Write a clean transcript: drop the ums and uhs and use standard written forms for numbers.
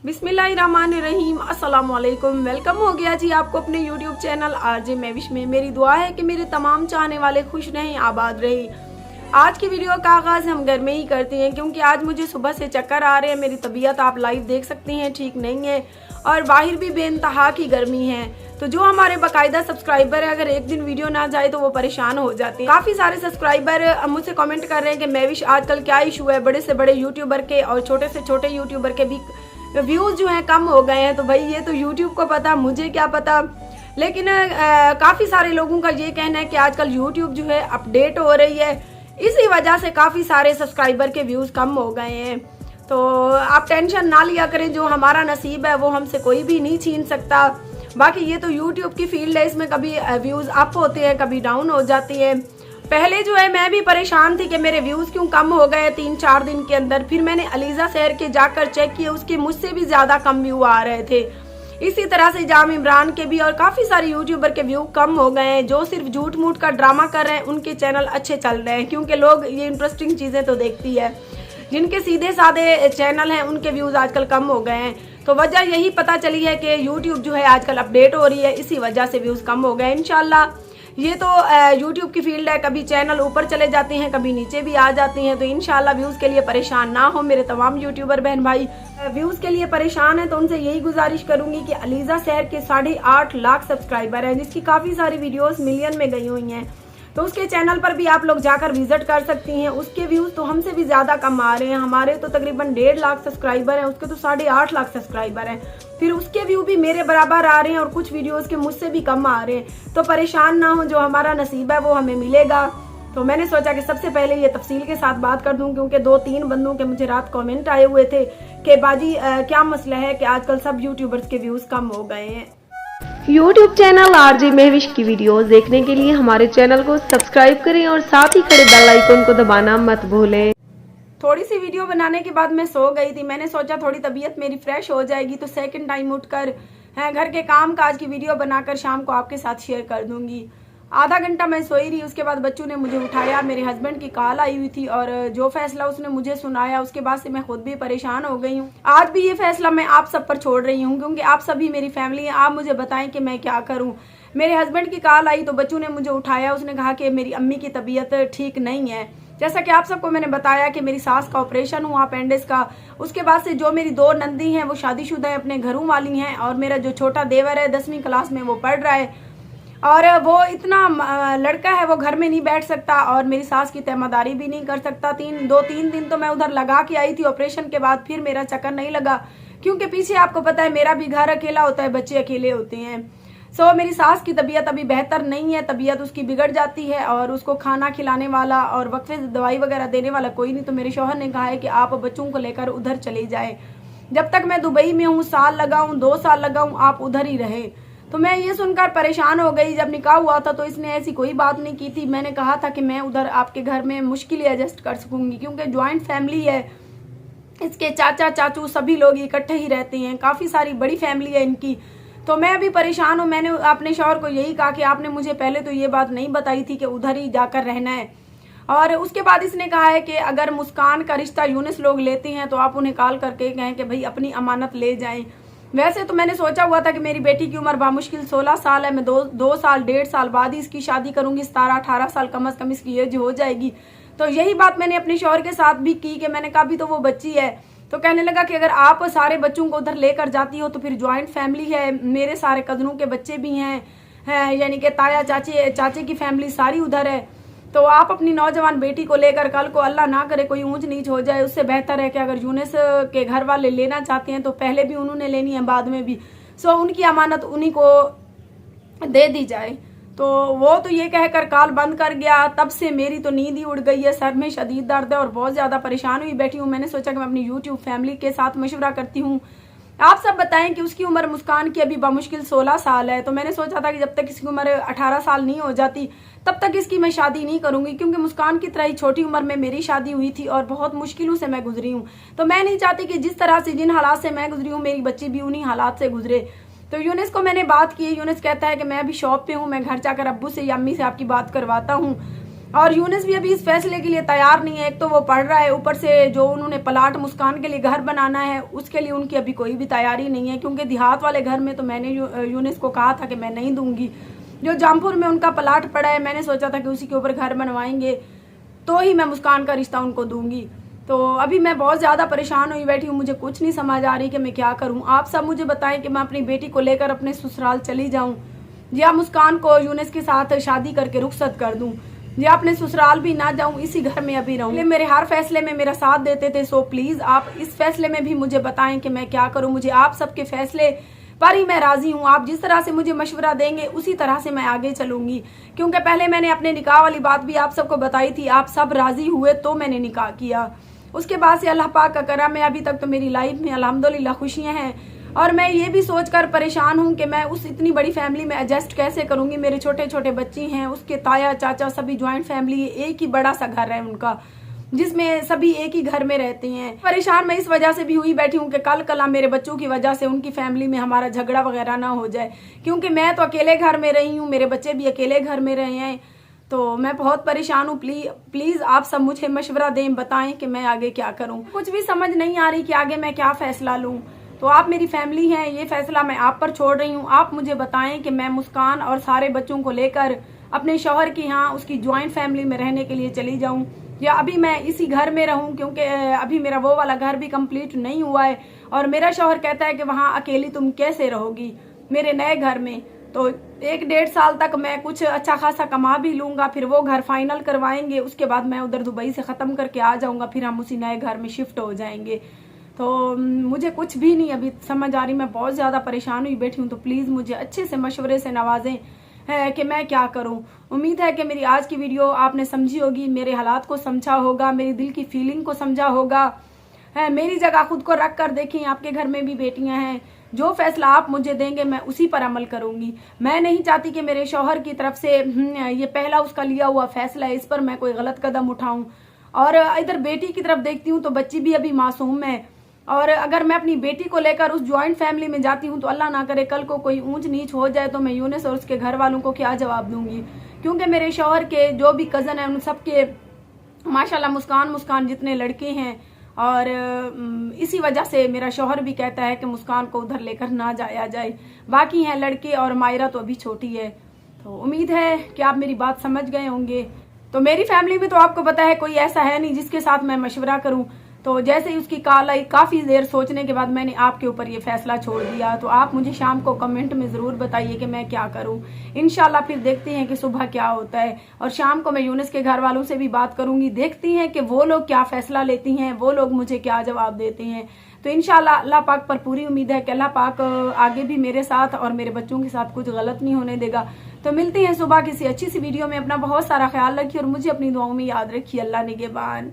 बिस्मिल्लाहिर्रहमानिर्रहीम, अस्सलाम वालेकुम। वेलकम हो गया जी आपको अपने यूट्यूब चैनल आरजे महविश में। मेरी दुआ है कि मेरे तमाम चाहने वाले खुश रहें, आबाद रहें। आज की वीडियो का आगाज़ हम घर में ही करते हैं क्योंकि आज मुझे सुबह से चक्कर आ रहे हैं। मेरी तबीयत आप लाइव देख सकती हैं ठीक नहीं है और बाहर भी बेइंतहा की गर्मी है। तो जो हमारे बाकायदा सब्सक्राइबर है, अगर एक दिन वीडियो ना जाए तो वो परेशान हो जाते हैं। काफ़ी सारे सब्सक्राइबर मुझसे कमेंट कर रहे हैं कि महविश आजकल क्या इशू है, बड़े से बड़े यूट्यूबर के और छोटे से छोटे यूट्यूबर के भी व्यूज जो हैं कम हो गए हैं। तो भाई ये तो यूट्यूब को पता, मुझे क्या पता। लेकिन काफ़ी सारे लोगों का ये कहना है कि आजकल यूट्यूब जो है अपडेट हो रही है, इसी वजह से काफ़ी सारे सब्सक्राइबर के व्यूज़ कम हो गए हैं। तो आप टेंशन ना लिया करें, जो हमारा नसीब है वो हमसे कोई भी नहीं छीन सकता। बाकी ये तो यूट्यूब की फील्ड है, इसमें कभी व्यूज़ अप होते हैं, कभी डाउन हो जाती है। पहले जो है मैं भी परेशान थी कि मेरे व्यूज़ क्यों कम हो गए 3-4 दिन के अंदर। फिर मैंने अलीजा शहर के जाकर चेक किए, उसके मुझसे भी ज़्यादा कम व्यू आ रहे थे। इसी तरह से जाम इमरान के भी और काफ़ी सारे यूट्यूबर के व्यू कम हो गए हैं। जो सिर्फ झूठ मूठ का ड्रामा कर रहे हैं उनके चैनल अच्छे चल रहे हैं क्योंकि लोग ये इंटरेस्टिंग चीज़ें तो देखती है। जिनके सीधे साधे चैनल हैं उनके व्यूज़ आजकल कम हो गए हैं। तो वजह यही पता चली है कि यूट्यूब जो है आजकल अपडेट हो रही है, इसी वजह से व्यूज़ कम हो गए। इंशाल्लाह ये तो यूट्यूब की फील्ड है, कभी चैनल ऊपर चले जाते हैं, कभी नीचे भी आ जाती हैं। तो इंशाल्लाह व्यूज़ के लिए परेशान ना हो मेरे तमाम यूट्यूबर बहन भाई। व्यूज़ के लिए परेशान है तो उनसे यही गुजारिश करूंगी कि अलीजा शहर के 8.5 लाख सब्सक्राइबर हैं, जिसकी काफ़ी सारी वीडियोस मिलियन में गई हुई हैं। तो उसके चैनल पर भी आप लोग जाकर विजिट कर सकती हैं। उसके व्यूज़ तो हमसे भी ज़्यादा कम आ रहे हैं। हमारे तो तकरीबन 1.5 लाख सब्सक्राइबर हैं, उसके तो 8.5 लाख सब्सक्राइबर हैं। फिर उसके व्यू भी मेरे बराबर आ रहे हैं और कुछ वीडियोस के मुझसे भी कम आ रहे हैं। तो परेशान ना हो, जो हमारा नसीब है वो हमें मिलेगा। तो मैंने सोचा कि सबसे पहले ये तफसील के साथ बात कर दूं क्योंकि 2-3 बंदों के मुझे रात कमेंट आए हुए थे कि बाजी क्या मसला है कि आजकल सब यूट्यूबर्स के व्यूज़ कम हो गए हैं। यूट्यूब चैनल आरजे महविश की वीडियोस देखने के लिए हमारे चैनल को सब्सक्राइब करें और साथ ही खड़े बेल आइकन को दबाना मत भूलें। थोड़ी सी वीडियो बनाने के बाद मैं सो गई थी। मैंने सोचा थोड़ी तबीयत मेरी फ्रेश हो जाएगी तो सेकंड टाइम उठकर घर के काम काज की वीडियो बनाकर शाम को आपके साथ शेयर कर दूंगी। आधा घंटा मैं सोई रही, उसके बाद बच्चों ने मुझे उठाया, मेरे हस्बैंड की कॉल आई हुई थी और जो फैसला उसने मुझे सुनाया उसके बाद से मैं खुद भी परेशान हो गई हूँ। आज भी ये फैसला मैं आप सब पर छोड़ रही हूँ क्योंकि आप सभी मेरी फैमिली हैं। आप मुझे बताएं कि मैं क्या करूँ। मेरे हस्बैंड की कॉल आई तो बच्चों ने मुझे उठाया, उसने कहा कि मेरी अम्मी की तबीयत ठीक नहीं है। जैसा कि आप सबको मैंने बताया कि मेरी सास का ऑपरेशन हुआ अपेंडिक्स का। उसके बाद से जो मेरी 2 नंदी हैं वो शादीशुदा हैं, अपने घरों वाली हैं और मेरा जो छोटा देवर है 10वीं क्लास में वो पढ़ रहा है और वो इतना लड़का है वो घर में नहीं बैठ सकता और मेरी सास की तैमादारी भी नहीं कर सकता। 2-3 दिन तो मैं उधर लगा के आई थी ऑपरेशन के बाद, फिर मेरा चक्कर नहीं लगा क्योंकि पीछे आपको पता है मेरा भी घर अकेला होता है, बच्चे अकेले होते हैं। मेरी सास की तबीयत अभी बेहतर नहीं है, तबीयत उसकी बिगड़ जाती है और उसको खाना खिलाने वाला और वक्फे दवाई वगैरह देने वाला कोई नहीं। तो मेरे शौहर ने कहा है कि आप बच्चों को लेकर उधर चले जाएं, जब तक मैं दुबई में हूँ, साल लगाऊँ 2 साल लगाऊँ, आप उधर ही रहे। तो मैं ये सुनकर परेशान हो गई। जब निकाह हुआ था तो इसने ऐसी कोई बात नहीं की थी। मैंने कहा था कि मैं उधर आपके घर में मुश्किल एडजस्ट कर सकूंगी क्योंकि ज्वाइंट फैमिली है, इसके चाचा चाचू सभी लोग इकट्ठे ही रहते हैं, काफ़ी सारी बड़ी फैमिली है इनकी। तो मैं अभी परेशान हूँ। मैंने अपने शौहर को यही कहा कि आपने मुझे पहले तो ये बात नहीं बताई थी कि उधर ही जाकर रहना है। और उसके बाद इसने कहा है कि अगर मुस्कान का रिश्ता यूनिस लोग लेते हैं तो आप उन्हें कॉल करके कहें कि भाई अपनी अमानत ले जाएं। वैसे तो मैंने सोचा हुआ था कि मेरी बेटी की उम्र बामुश्किल 16 साल है, मैं 2 साल 1.5 साल बाद ही इसकी शादी करूंगी। 17-18 साल कम से कम इसकी एज हो जाएगी। तो यही बात मैंने अपने शौहर के साथ भी की कि मैंने कहा अभी तो वो बच्ची है। तो कहने लगा कि अगर आप सारे बच्चों को उधर लेकर जाती हो तो फिर ज्वाइंट फैमिली है, मेरे सारे कजनों के बच्चे भी हैं यानी कि ताया चाचे की फैमिली सारी उधर है। तो आप अपनी नौजवान बेटी को लेकर कल को अल्लाह ना करे कोई ऊंच नीच हो जाए, उससे बेहतर है कि अगर यूनिस के घर वाले लेना चाहते हैं तो पहले भी उन्होंने लेनी है बाद में भी, उनकी अमानत उन्हीं को दे दी जाए। तो वो तो ये कहकर कॉल बंद कर गया। तब से मेरी तो नींद ही उड़ गई है, सर में शदीद दर्द है और बहुत ज़्यादा परेशान हुई बैठी हूँ। मैंने सोचा कि मैं अपनी यूट्यूब फैमिली के साथ मशवरा करती हूँ। आप सब बताएं कि उसकी उम्र मुस्कान की अभी बामुश्किल 16 साल है। तो मैंने सोचा था कि जब तक इसकी उम्र 18 साल नहीं हो जाती तब तक इसकी मैं शादी नहीं करूंगी क्योंकि मुस्कान की तरह ही छोटी उम्र में मेरी शादी हुई थी और बहुत मुश्किलों से मैं गुजरी हूँ। तो मैं नहीं चाहती कि जिस तरह से जिन हालात से मैं गुजरी हूँ मेरी बच्ची भी उन्हीं हालात से गुजरे। तो यूनिस को मैंने बात की, यूनिस कहता है कि मैं अभी शॉप पे हूँ, मैं घर जाकर अब्बू से या अम्मी से आपकी बात करवाता हूँ। और यूनिस भी अभी इस फैसले के लिए तैयार नहीं है। एक तो वो पढ़ रहा है, ऊपर से जो उन्होंने प्लाट मुस्कान के लिए घर बनाना है उसके लिए उनकी अभी कोई भी तैयारी नहीं है, क्योंकि देहात वाले घर में तो मैंने यूनिस को कहा था कि मैं नहीं दूंगी। जो जामपुर में उनका प्लाट पड़ा है, मैंने सोचा था कि उसी के ऊपर घर बनवाएंगे तो ही मैं मुस्कान का रिश्ता उनको दूंगी। तो अभी मैं बहुत ज़्यादा परेशान हुई बैठी हूँ, मुझे कुछ नहीं समझ आ रही कि मैं क्या करूँ। आप सब मुझे बताएं कि मैं अपनी बेटी को लेकर अपने ससुराल चली जाऊँ या मुस्कान को यूनिस के साथ शादी करके रुखसत कर दूँ या अपने ससुराल भी ना जाऊँ, इसी घर में अभी रहूँ। मेरे हर फैसले में मेरा साथ देते थे, सो प्लीज़ आप इस फैसले में भी मुझे बताएं कि मैं क्या करूँ। मुझे आप सबके फैसले पर ही मैं राजी हूँ। आप जिस तरह से मुझे मशवरा देंगे उसी तरह से मैं आगे चलूंगी, क्योंकि पहले मैंने अपने निकाह वाली बात भी आप सबको बताई थी, आप सब राजी हुए तो मैंने निकाह किया। उसके बाद से अल्लाह पाक का करम है, अभी तक तो मेरी लाइफ में अल्हम्दुलिल्लाह खुशियाँ हैं। और मैं ये भी सोचकर परेशान हूँ कि मैं उस इतनी बड़ी फैमिली में एडजस्ट कैसे करूँगी। मेरे छोटे छोटे बच्चे हैं, उसके ताया चाचा सभी ज्वाइंट फैमिली है, एक ही बड़ा सा घर है उनका जिसमें सभी एक ही घर में रहते हैं। परेशान मैं इस वजह से भी हुई बैठी हूँ कि कल मेरे बच्चों की वजह से उनकी फैमिली में हमारा झगड़ा वगैरह ना हो जाए, क्योंकि मैं तो अकेले घर में रही हूँ, मेरे बच्चे भी अकेले घर में रहे हैं। तो मैं बहुत परेशान हूँ। प्लीज आप सब मुझे मशवरा दें, बताएं कि मैं आगे क्या करूँ। कुछ भी समझ नहीं आ रही कि आगे मैं क्या फैसला लूँ। तो आप मेरी फैमिली हैं, ये फैसला मैं आप पर छोड़ रही हूँ। आप मुझे बताएं कि मैं मुस्कान और सारे बच्चों को लेकर अपने शौहर के यहाँ उसकी ज्वाइंट फैमिली में रहने के लिए चली जाऊँ या अभी मैं इसी घर में रहूं, क्योंकि अभी मेरा वो वाला घर भी कंप्लीट नहीं हुआ है और मेरा शौहर कहता है कि वहाँ अकेली तुम कैसे रहोगी मेरे नए घर में। तो 1-1.5 साल तक मैं कुछ अच्छा खासा कमा भी लूंगा, फिर वो घर फाइनल करवाएंगे, उसके बाद मैं उधर दुबई से ख़त्म करके आ जाऊंगा, फिर हम उसी नए घर में शिफ्ट हो जाएंगे। तो मुझे कुछ भी नहीं अभी समझ आ रही, मैं बहुत ज़्यादा परेशान हुई बैठी हूँ। तो प्लीज़ मुझे अच्छे से मशवरे से नवाजें है कि मैं क्या करूं। उम्मीद है कि मेरी आज की वीडियो आपने समझी होगी, मेरे हालात को समझा होगा, मेरी दिल की फीलिंग को समझा होगा। है मेरी जगह खुद को रख कर देखें, आपके घर में भी बेटियां हैं, जो फैसला आप मुझे देंगे मैं उसी पर अमल करूंगी। मैं नहीं चाहती कि मेरे शौहर की तरफ से ये पहला उसका लिया हुआ फैसला है, इस पर मैं कोई गलत कदम उठाऊं। और इधर बेटी की तरफ देखती हूँ तो बच्ची भी अभी मासूम है, और अगर मैं अपनी बेटी को लेकर उस ज्वाइंट फैमिली में जाती हूँ तो अल्लाह ना करे कल को कोई ऊंच नीच हो जाए तो मैं यूनिस और उसके घर वालों को क्या जवाब दूंगी। क्योंकि मेरे शौहर के जो भी कज़न हैं उन सबके माशाल्लाह मुस्कान जितने लड़के हैं, और इसी वजह से मेरा शौहर भी कहता है कि मुस्कान को उधर लेकर ना जाया जाए। बाकी हैं लड़के और मायरा तो अभी छोटी है। तो उम्मीद है कि आप मेरी बात समझ गए होंगे। तो मेरी फैमिली में तो आपको पता है कोई ऐसा है नहीं जिसके साथ मैं मशवरा करूं। तो जैसे ही उसकी कॉल आई, काफ़ी देर सोचने के बाद मैंने आपके ऊपर ये फैसला छोड़ दिया। तो आप मुझे शाम को कमेंट में ज़रूर बताइए कि मैं क्या करूं। इंशाल्लाह फिर देखते हैं कि सुबह क्या होता है, और शाम को मैं यूनिस के घर वालों से भी बात करूंगी, देखती हैं कि वो लोग क्या फैसला लेती हैं, वो लोग मुझे क्या जवाब देते हैं। तो इंशाल्लाह अल्लाह पाक पर पूरी उम्मीद है कि अल्लाह पाक आगे भी मेरे साथ और मेरे बच्चों के साथ कुछ गलत नहीं होने देगा। तो मिलते हैं सुबह किसी अच्छी सी वीडियो में। अपना बहुत सारा ख्याल रखिए और मुझे अपनी दुआओं में याद रखिए। अल्लाह निगहबान।